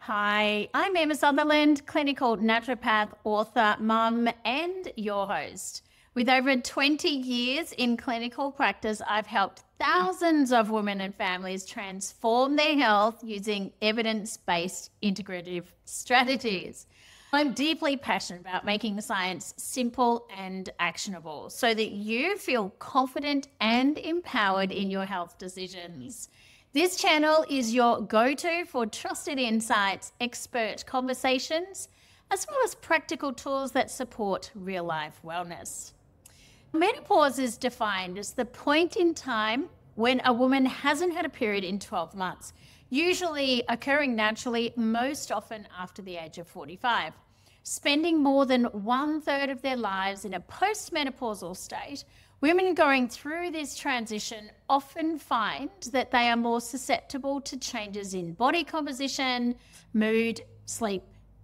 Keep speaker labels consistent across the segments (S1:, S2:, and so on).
S1: Hi, I'm Emma Sutherland, clinical naturopath, author, mum, and your host. With over 20 years in clinical practice, I've helped thousands of women and families transform their health using evidence-based integrative strategies. I'm deeply passionate about making science simple and actionable so that you feel confident and empowered in your health decisions. This channel is your go-to for trusted insights, expert conversations, as well as practical tools that support real-life wellness. Menopause is defined as the point in time when a woman hasn't had a period in 12 months, usually occurring naturally, most often after the age of 45. Spending more than 1/3 of their lives in a postmenopausal state, women going through this transition often find that they are more susceptible to changes in body composition, mood, sleep,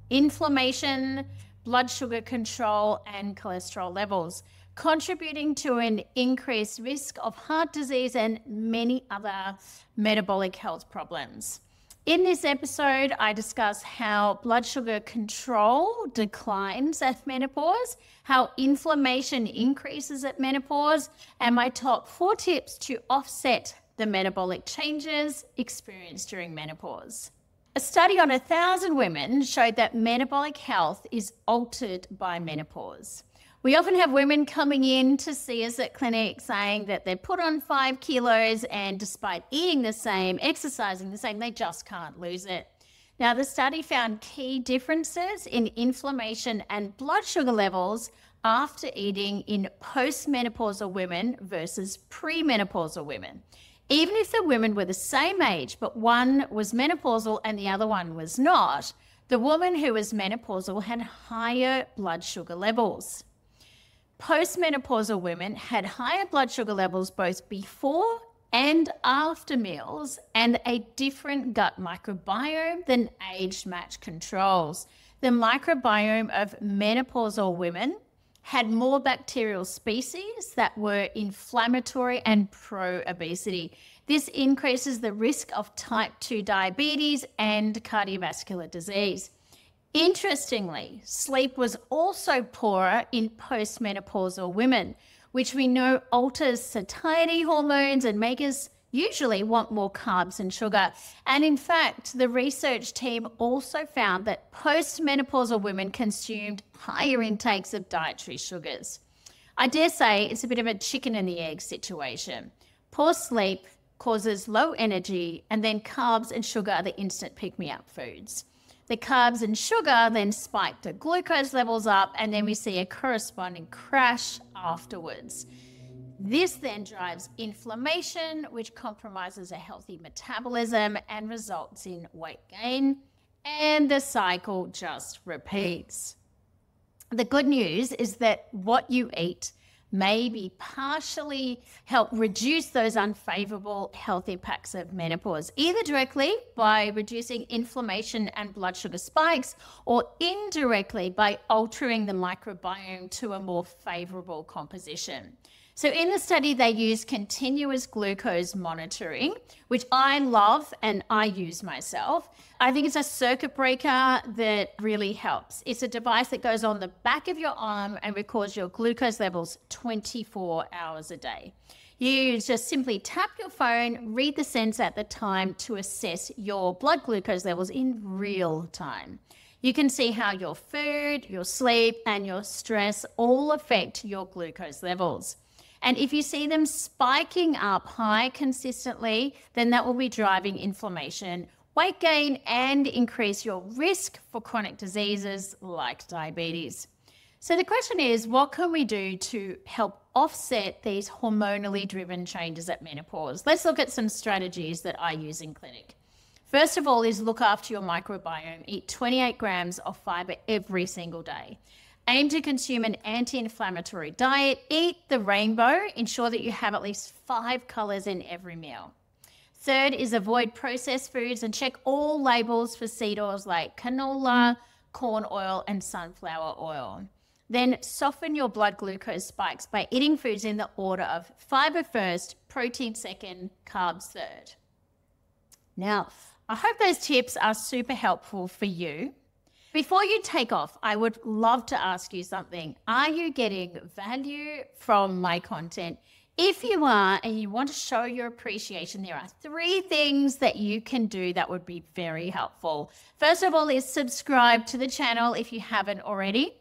S1: inflammation, blood sugar control, and cholesterol levels, contributing to an increased risk of heart disease and many other metabolic health problems. In this episode, I discuss how blood sugar control declines at menopause, how inflammation increases at menopause, and my top 4 tips to offset the metabolic changes experienced during menopause. A study on 1,000 women showed that metabolic health is altered by menopause. We often have women coming in to see us at clinic saying that they've put on 5 kilos and despite eating the same, exercising the same, they just can't lose it. Now, the study found key differences in inflammation and blood sugar levels after eating in postmenopausal women versus premenopausal women. Even if the women were the same age, but one was menopausal and the other one was not, the woman who was menopausal had higher blood sugar levels. Postmenopausal women had higher blood sugar levels both before and after meals and a different gut microbiome than age-matched controls. The microbiome of menopausal women had more bacterial species that were inflammatory and pro-obesity. This increases the risk of type 2 diabetes and cardiovascular disease. Interestingly, sleep was also poorer in postmenopausal women, which we know alters satiety hormones and make us usually want more carbs and sugar. And in fact, the research team also found that postmenopausal women consumed higher intakes of dietary sugars. I dare say it's a bit of a chicken and the egg situation. Poor sleep causes low energy, and then carbs and sugar are the instant pick-me-up foods. The carbs and sugar then spike the glucose levels up, and then we see a corresponding crash afterwards. This then drives inflammation, which compromises a healthy metabolism and results in weight gain, and the cycle just repeats. The good news is that what you eat maybe partially help reduce those unfavorable health impacts of menopause, either directly by reducing inflammation and blood sugar spikes or indirectly by altering the microbiome to a more favorable composition. So in the study, they used continuous glucose monitoring, which I love and I use myself. I think it's a circuit breaker that really helps. It's a device that goes on the back of your arm and records your glucose levels 24 hours a day. You just simply tap your phone, read the sensor at the time to assess your blood glucose levels in real time. You can see how your food, your sleep, and your stress all affect your glucose levels. And if you see them spiking up high consistently, then that will be driving inflammation, weight gain, and increase your risk for chronic diseases like diabetes. So the question is, what can we do to help offset these hormonally driven changes at menopause? Let's look at some strategies that I use in clinic. First of all is look after your microbiome. Eat 28 grams of fiber every single day. Aim to consume an anti-inflammatory diet. Eat the rainbow. Ensure that you have at least 5 colors in every meal. Third is avoid processed foods and check all labels for seed oils like canola, corn oil, and sunflower oil. Then soften your blood glucose spikes by eating foods in the order of fiber first, protein second, carbs third. Now, I hope those tips are super helpful for you. Before you take off, I would love to ask you something. Are you getting value from my content? If you are and you want to show your appreciation, there are 3 things that you can do that would be very helpful. First of all is subscribe to the channel if you haven't already.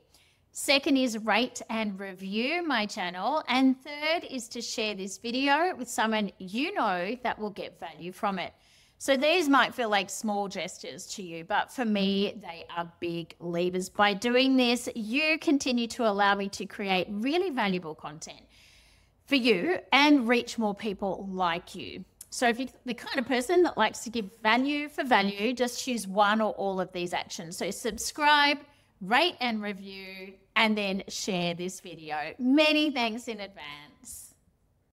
S1: Second is rate and review my channel. And third is to share this video with someone you know that will get value from it. So these might feel like small gestures to you, but for me, they are big levers. By doing this, you continue to allow me to create really valuable content for you and reach more people like you. So if you're the kind of person that likes to give value for value, just choose one or all of these actions. So subscribe, rate and review, and then share this video. Many thanks in advance.